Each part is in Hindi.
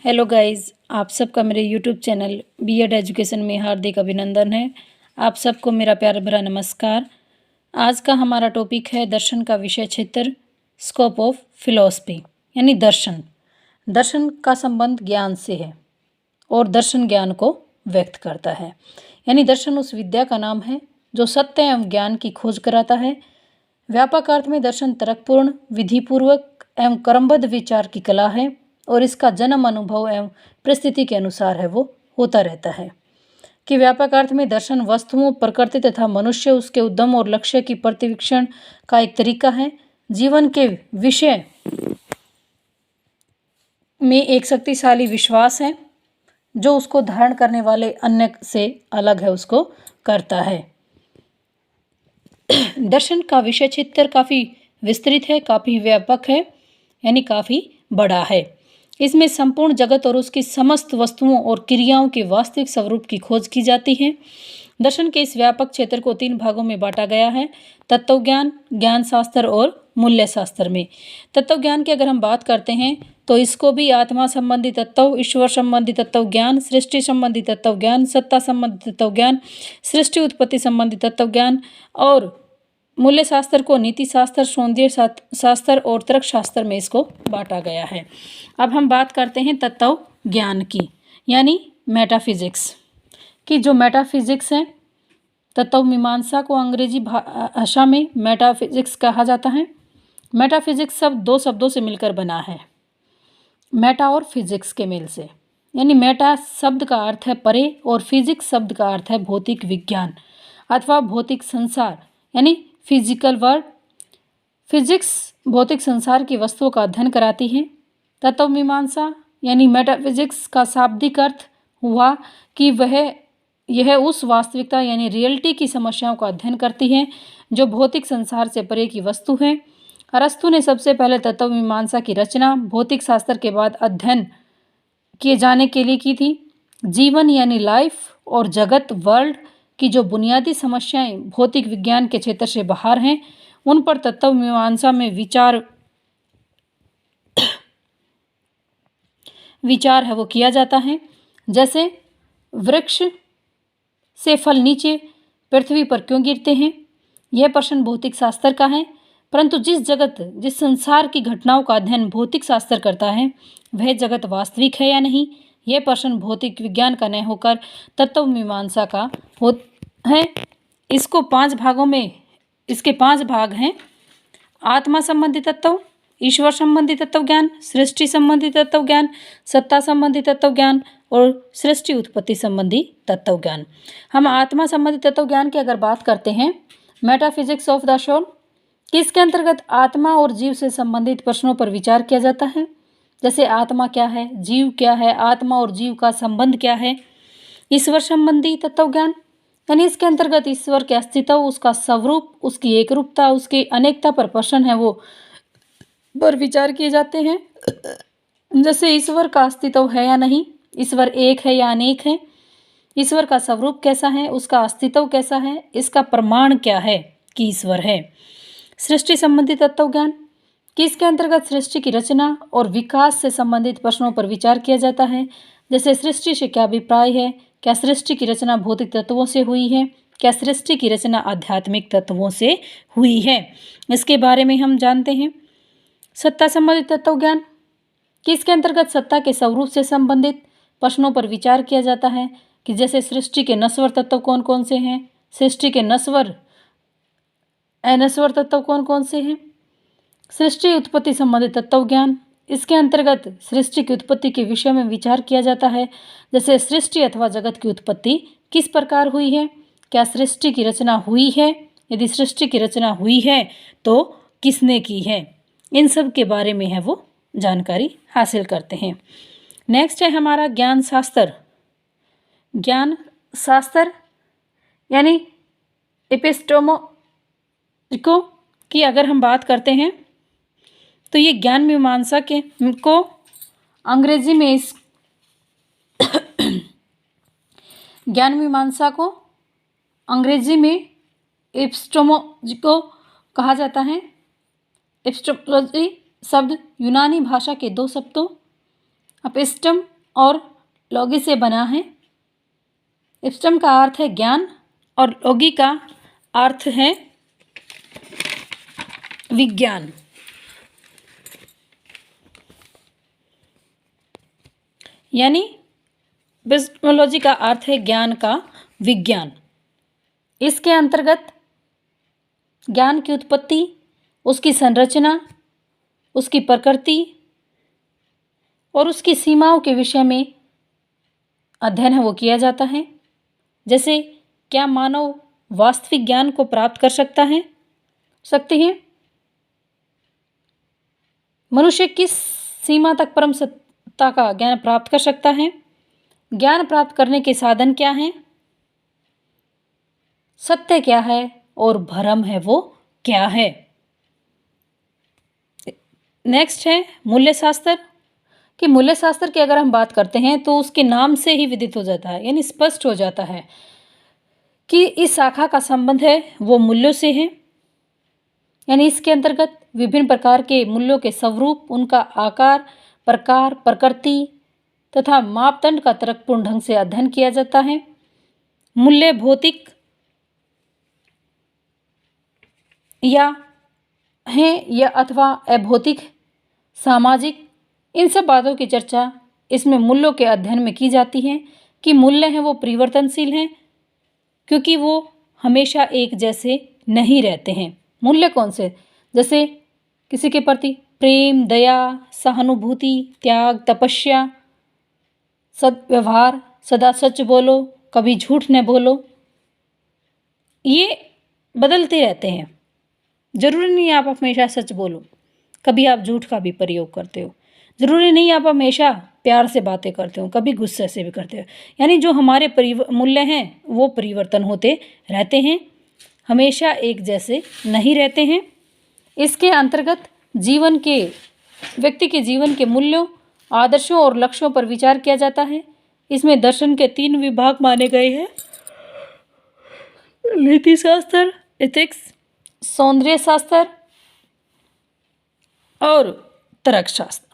हेलो गाइस, आप सबका मेरे यूट्यूब चैनल बीएड एजुकेशन में हार्दिक अभिनंदन है। आप सबको मेरा प्यार भरा नमस्कार। आज का हमारा टॉपिक है दर्शन का विषय क्षेत्र, स्कोप ऑफ फिलॉसफी यानी दर्शन। दर्शन का संबंध ज्ञान से है और दर्शन ज्ञान को व्यक्त करता है। यानी दर्शन उस विद्या का नाम है जो सत्य एवं ज्ञान की खोज कराता है। व्यापक अर्थ में दर्शन तर्कपूर्ण, विधिपूर्वक एवं क्रमबद्ध विचार की कला है और इसका जन्म अनुभव एवं परिस्थिति के अनुसार है वो होता रहता है। कि व्यापक अर्थ में दर्शन वस्तुओं, प्रकृति तथा मनुष्य, उसके उद्यम और लक्ष्य की प्रतिवीक्षण का एक तरीका है। जीवन के विषय में एक शक्तिशाली विश्वास है जो उसको धारण करने वाले अन्य से अलग है, उसको करता है। दर्शन का विषय क्षेत्र काफ़ी विस्तृत है, काफ़ी व्यापक है, यानी काफ़ी बड़ा है। इसमें संपूर्ण जगत और उसकी समस्त वस्तुओं और क्रियाओं के वास्तविक स्वरूप की खोज की जाती है। दर्शन के इस व्यापक क्षेत्र को 3 भागों में बांटा गया है, तत्वज्ञान, ज्ञान शास्त्र और मूल्य शास्त्र में। तत्वज्ञान की अगर हम बात करते हैं तो इसको भी आत्मा संबंधी तत्व, ईश्वर संबंधी तत्व ज्ञान, सृष्टि संबंधी तत्व ज्ञान, सत्ता संबंधी तत्व ज्ञान, सृष्टि उत्पत्ति संबंधी तत्व ज्ञान और मूल्य शास्त्र को नीति शास्त्र, सौंदर्य शास्त्र और तर्क शास्त्र में इसको बांटा गया है। अब हम बात करते हैं तत्व ज्ञान की, यानी मेटाफिजिक्स की। जो मेटाफिजिक्स है, तत्व मीमांसा को अंग्रेजी भाषा में मेटाफिजिक्स कहा जाता है। मेटाफिजिक्स शब्द 2 शब्दों से मिलकर बना है, मेटा और फिजिक्स के मेल से। यानी मेटा शब्द का अर्थ है परे और फिजिक्स शब्द का अर्थ है भौतिक विज्ञान अथवा भौतिक संसार, यानी फिजिकल वर्ल्ड। फिजिक्स भौतिक संसार की वस्तुओं का अध्ययन कराती है। तत्व मीमांसा यानी मेटाफिजिक्स का शाब्दिक अर्थ हुआ कि यह उस वास्तविकता यानी रियलिटी की समस्याओं का अध्ययन करती है जो भौतिक संसार से परे की वस्तु है। अरस्तु ने सबसे पहले तत्व मीमांसा की रचना भौतिक शास्त्र के बाद अध्ययन किए जाने के लिए की थी। जीवन यानी लाइफ और जगत वर्ल्ड की जो बुनियादी समस्याएं भौतिक विज्ञान के क्षेत्र से बाहर हैं, उन पर तत्व मीमांसा में विचार है वो किया जाता है। जैसे वृक्ष से फल नीचे पृथ्वी पर क्यों गिरते हैं, यह प्रश्न भौतिक शास्त्र का है। परंतु जिस संसार की घटनाओं का अध्ययन भौतिक शास्त्र करता है, वह जगत वास्तविक है या नहीं, यह प्रश्न भौतिक विज्ञान का न होकर तत्व मीमांसा का है। इसको 5 भागों में, इसके 5 भाग हैं: आत्मा संबंधी तत्व, ईश्वर संबंधी तत्व ज्ञान, सृष्टि संबंधी तत्व ज्ञान, सत्ता संबंधी तत्व ज्ञान और सृष्टि उत्पत्ति संबंधी तत्व ज्ञान। हम आत्मा संबंधी तत्व ज्ञान की अगर बात करते हैं, मेटाफिजिक्स ऑफ द सोल, किसके अंतर्गत आत्मा और जीव से संबंधित प्रश्नों पर विचार किया जाता है। जैसे आत्मा क्या है, जीव क्या है, आत्मा और जीव का संबंध क्या है। ईश्वर संबंधी तत्व ज्ञान यानी इसके अंतर्गत ईश्वर के अस्तित्व, उसका स्वरूप, उसकी एकरूपता, उसकी अनेकता पर प्रश्न है वो पर विचार किए जाते हैं। जैसे ईश्वर का अस्तित्व है या नहीं, ईश्वर एक है या अनेक है, ईश्वर का स्वरूप कैसा है, उसका अस्तित्व कैसा है, इसका प्रमाण क्या है कि ईश्वर है। सृष्टि संबंधी तत्व ज्ञान कि इसके अंतर्गत सृष्टि की रचना और विकास से संबंधित प्रश्नों पर विचार किया जाता है। जैसे सृष्टि से क्या अभिप्राय है, क्या सृष्टि की रचना भौतिक तत्वों से हुई है, क्या सृष्टि की रचना आध्यात्मिक तत्वों से हुई है, इसके बारे में हम जानते हैं। सत्ता संबंधित तत्व ज्ञान कि इसके अंतर्गत सत्ता के स्वरूप से संबंधित प्रश्नों पर विचार किया जाता है कि जैसे सृष्टि के नश्वर तत्व कौन कौन से हैं, सृष्टि के नश्वर अनश्वर तत्व कौन कौन से हैं। सृष्टि उत्पत्ति संबंधित तत्व ज्ञान, इसके अंतर्गत सृष्टि की उत्पत्ति के विषय में विचार किया जाता है। जैसे सृष्टि अथवा जगत की उत्पत्ति किस प्रकार हुई है, क्या सृष्टि की रचना हुई है, यदि सृष्टि की रचना हुई है तो किसने की है, इन सब के बारे में है वो जानकारी हासिल करते हैं। नेक्स्ट है हमारा ज्ञान शास्त्र। ज्ञान शास्त्र यानी एपिस्टेमोलॉजी की अगर हम बात करते हैं तो ये ज्ञान मीमांसा के को अंग्रेजी में इस ज्ञान मीमांसा को अंग्रेजी में एपिस्टेमोलॉजी को कहा जाता है। एपिस्टेमोलॉजी शब्द यूनानी भाषा के 2 शब्दों एपिस्टम और लॉगी से बना है। इप्सटम का अर्थ है ज्ञान और लॉगी का अर्थ है विज्ञान। यानी एपिस्टेमोलॉजी का अर्थ है ज्ञान का विज्ञान। इसके अंतर्गत ज्ञान की उत्पत्ति, उसकी संरचना, उसकी प्रकृति और उसकी सीमाओं के विषय में अध्ययन है वो किया जाता है। जैसे क्या मानव वास्तविक ज्ञान को प्राप्त कर सकते हैं? मनुष्य किस सीमा तक परम सत्ता का ज्ञान प्राप्त कर सकता है? ज्ञान प्राप्त करने के साधन क्या हैं? सत्य क्या है और भ्रम है वो क्या है? नेक्स्ट है मूल्यशास्त्र। कि मूल्यशास्त्र की अगर हम बात करते हैं तो उसके नाम से ही विदित हो जाता है, यानी स्पष्ट हो जाता है कि इस शाखा का संबंध है वो मूल्यों से है। यानी इसके अंतर्गत विभिन्न प्रकार के मूल्यों के स्वरूप, उनका आकार, प्रकार, प्रकृति तथा मापदंड का तर्कपूर्ण ढंग से अध्ययन किया जाता है। मूल्य भौतिक या हैं या अथवा अभौतिक, सामाजिक, इन सब बातों की चर्चा इसमें मूल्यों के अध्ययन में की जाती है कि मूल्य हैं वो परिवर्तनशील हैं क्योंकि वो हमेशा एक जैसे नहीं रहते हैं। मूल्य कौन से? जैसे किसी के प्रति प्रेम, दया, सहानुभूति, त्याग, तपस्या, सद्व्यवहार, सदा सच बोलो, कभी झूठ न बोलो, ये बदलते रहते हैं। जरूरी नहीं आप हमेशा सच बोलो, कभी आप झूठ का भी प्रयोग करते हो। जरूरी नहीं आप हमेशा प्यार से बातें करते हो, कभी गुस्से से भी करते हो। यानी जो हमारे मूल्य हैं वो परिवर्तन होते रहते हैं, हमेशा एक जैसे नहीं रहते हैं। इसके अंतर्गत व्यक्ति के जीवन के मूल्यों, आदर्शों और लक्ष्यों पर विचार किया जाता है। इसमें दर्शन के 3 विभाग माने गए हैं: नीति शास्त्र, एथिक्स, सौंदर्य शास्त्र और तर्क शास्त्र।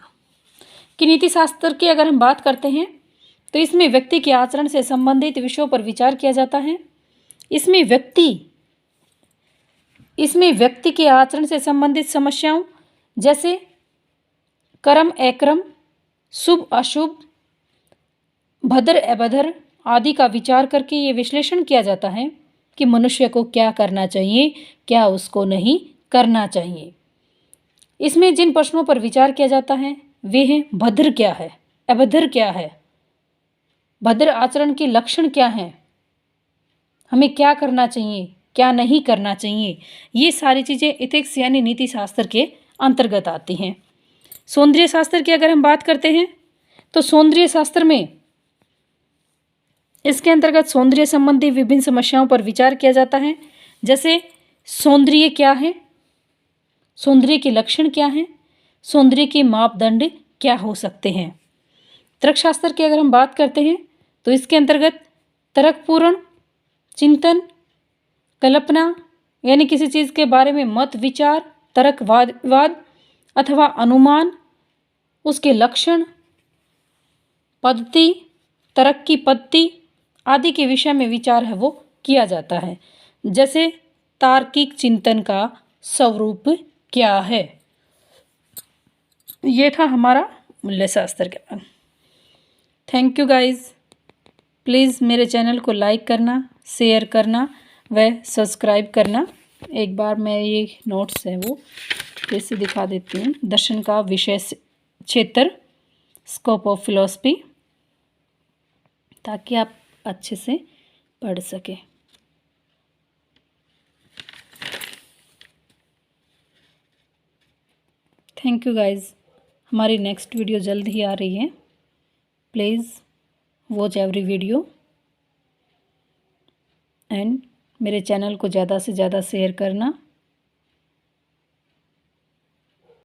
कि नीति शास्त्र की अगर हम बात करते हैं तो इसमें व्यक्ति के आचरण से संबंधित विषयों पर विचार किया जाता है। इसमें व्यक्ति के आचरण से संबंधित समस्याओं जैसे कर्म अकर्म, शुभ अशुभ, भद्र अभद्र आदि का विचार करके ये विश्लेषण किया जाता है कि मनुष्य को क्या करना चाहिए, क्या उसको नहीं करना चाहिए। इसमें जिन प्रश्नों पर विचार किया जाता है वे हैं: भद्र क्या है, अभद्र क्या है, भद्र आचरण के लक्षण क्या हैं, हमें क्या करना चाहिए, क्या नहीं करना चाहिए। ये सारी चीज़ें एथिक्स यानी नीति शास्त्र के अंतर्गत आती हैं। सौंदर्य शास्त्र की अगर हम बात करते हैं तो सौंदर्य शास्त्र में इसके अंतर्गत सौंदर्य संबंधी विभिन्न समस्याओं पर विचार किया जाता है। जैसे सौंदर्य क्या है, सौंदर्य के लक्षण क्या हैं, सौंदर्य के मापदंड क्या हो सकते हैं। तर्कशास्त्र की अगर हम बात करते हैं तो इसके अंतर्गत तर्कपूर्ण चिंतन, कल्पना यानी किसी चीज़ के बारे में मत विचार, तर्कवाद विवाद अथवा अनुमान, उसके लक्षण, पद्धति, तर्क की पद्धति आदि के विषय में विचार है वो किया जाता है। जैसे तार्किक चिंतन का स्वरूप क्या है। ये था हमारा मूल्यशास्त्र का। Thank you guys. प्लीज़ मेरे चैनल को लाइक करना, शेयर करना व सब्सक्राइब करना। एक बार मैं ये नोट्स है वो फिर से दिखा देती हूँ। दर्शन का विषय क्षेत्र, स्कोप ऑफ फिलॉसफी, ताकि आप अच्छे से पढ़ सकें। Thank you guys. हमारी नेक्स्ट वीडियो जल्द ही आ रही है। Please watch every video and मेरे चैनल को ज़्यादा से ज़्यादा शेयर करना।